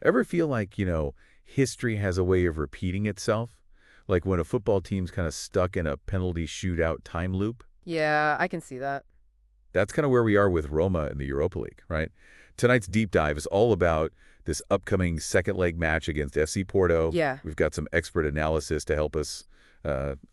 Ever feel like, history has a way of repeating itself? Like when a football team's kind of stuck in a penalty shootout time loop? Yeah, I can see that. That's kind of where we are with Roma in the Europa League, right? Tonight's deep dive is all about this upcoming second leg match against FC Porto. Yeah. We've got some expert analysis to help us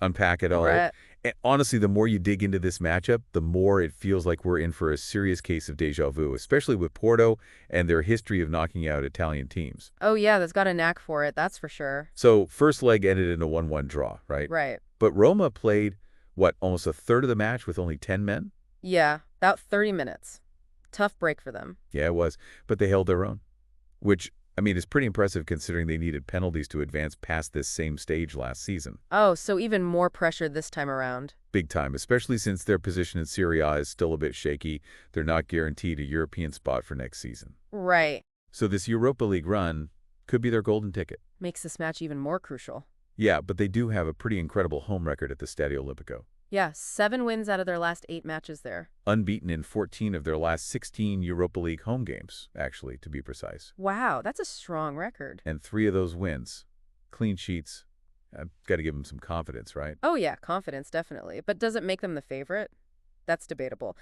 unpack it all. Right. And honestly, the more you dig into this matchup, the more it feels like we're in for a serious case of deja vu, especially with Porto and their history of knocking out Italian teams. Oh, yeah, that's got a knack for it, that's for sure. So first leg ended in a 1-1 draw, right? Right. But Roma played, what, almost a third of the match with only 10 men? Yeah, about 30 minutes. Tough break for them. Yeah, it was. But they held their own, which, is pretty impressive considering they needed penalties to advance past this same stage last season. Oh, so even more pressure this time around. Big time, especially since their position in Serie A is still a bit shaky. They're not guaranteed a European spot for next season. Right. So this Europa League run could be their golden ticket. Makes this match even more crucial. Yeah, but they do have a pretty incredible home record at the Stadio Olimpico. Yeah, 7 wins out of their last 8 matches there. Unbeaten in 14 of their last 16 Europa League home games, actually, to be precise. Wow, that's a strong record. And 3 of those wins, clean sheets. I've got to give them some confidence, right? Oh yeah, confidence, definitely. But does it make them the favorite? That's debatable.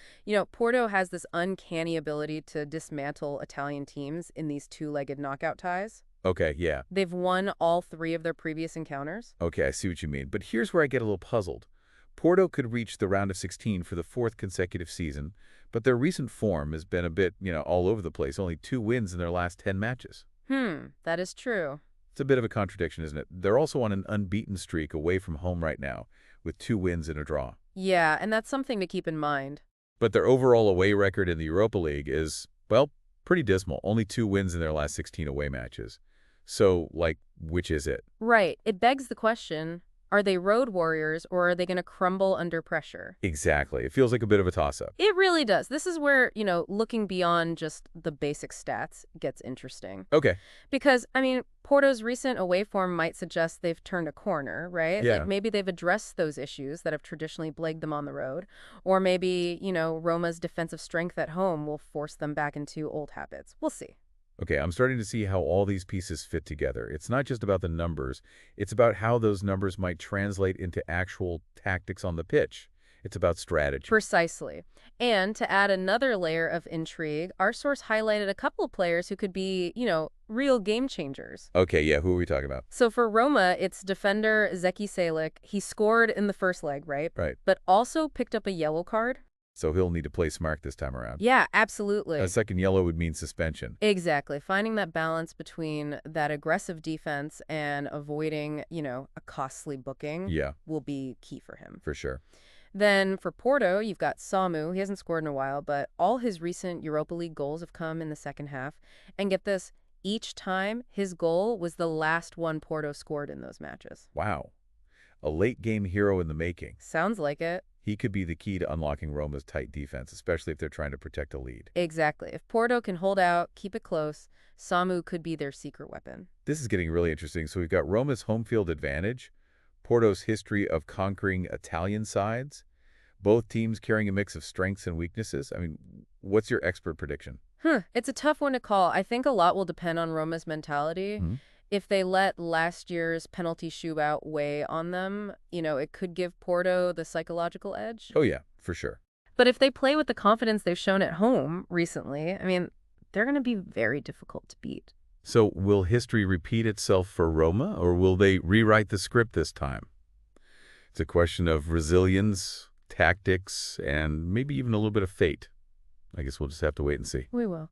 Porto has this uncanny ability to dismantle Italian teams in these two-legged knockout ties. Okay, yeah. They've won all 3 of their previous encounters. Okay, I see what you mean. But here's where I get a little puzzled. Porto could reach the round of 16 for the 4th consecutive season, but their recent form has been a bit, all over the place. Only 2 wins in their last 10 matches. That is true. It's a bit of a contradiction, isn't it? They're also on an unbeaten streak away from home right now, with 2 wins and a draw. Yeah, and that's something to keep in mind. But their overall away record in the Europa League is, well, pretty dismal. Only 2 wins in their last 16 away matches. So, which is it? Right. It begs the question, are they road warriors or are they going to crumble under pressure? Exactly. It feels like a bit of a toss-up. It really does. This is where, looking beyond just the basic stats gets interesting. Okay. Because, Porto's recent away form might suggest they've turned a corner, right? Yeah. Like maybe they've addressed those issues that have traditionally plagued them on the road. Or maybe, Roma's defensive strength at home will force them back into old habits. We'll see. Okay, I'm starting to see how all these pieces fit together. It's not just about the numbers. It's about how those numbers might translate into actual tactics on the pitch. It's about strategy. Precisely. And to add another layer of intrigue, our source highlighted a couple of players who could be, real game changers. Okay, yeah, who are we talking about? So for Roma, it's defender Zeki Çelik. He scored in the first leg, right? Right. But also picked up a yellow card. So he'll need to play smart this time around. Yeah, absolutely. A second yellow would mean suspension. Exactly. Finding that balance between that aggressive defense and avoiding, a costly booking will be key for him. For sure. Then for Porto, you've got Samu. He hasn't scored in a while, but all his recent Europa League goals have come in the second half. And get this, each time his goal was the last one Porto scored in those matches. Wow. A late-game hero in the making. Sounds like it. He could be the key to unlocking Roma's tight defense, especially if they're trying to protect a lead. Exactly. If Porto can hold out, keep it close, Samu could be their secret weapon. This is getting really interesting. So we've got Roma's home field advantage, Porto's history of conquering Italian sides, both teams carrying a mix of strengths and weaknesses. What's your expert prediction? It's a tough one to call. I think a lot will depend on Roma's mentality. If they let last year's penalty shootout weigh on them, it could give Porto the psychological edge. Oh, yeah, for sure. But if they play with the confidence they've shown at home recently, they're going to be very difficult to beat. So will history repeat itself for Roma, or will they rewrite the script this time? It's a question of resilience, tactics, and maybe even a little bit of fate. I guess we'll just have to wait and see. We will.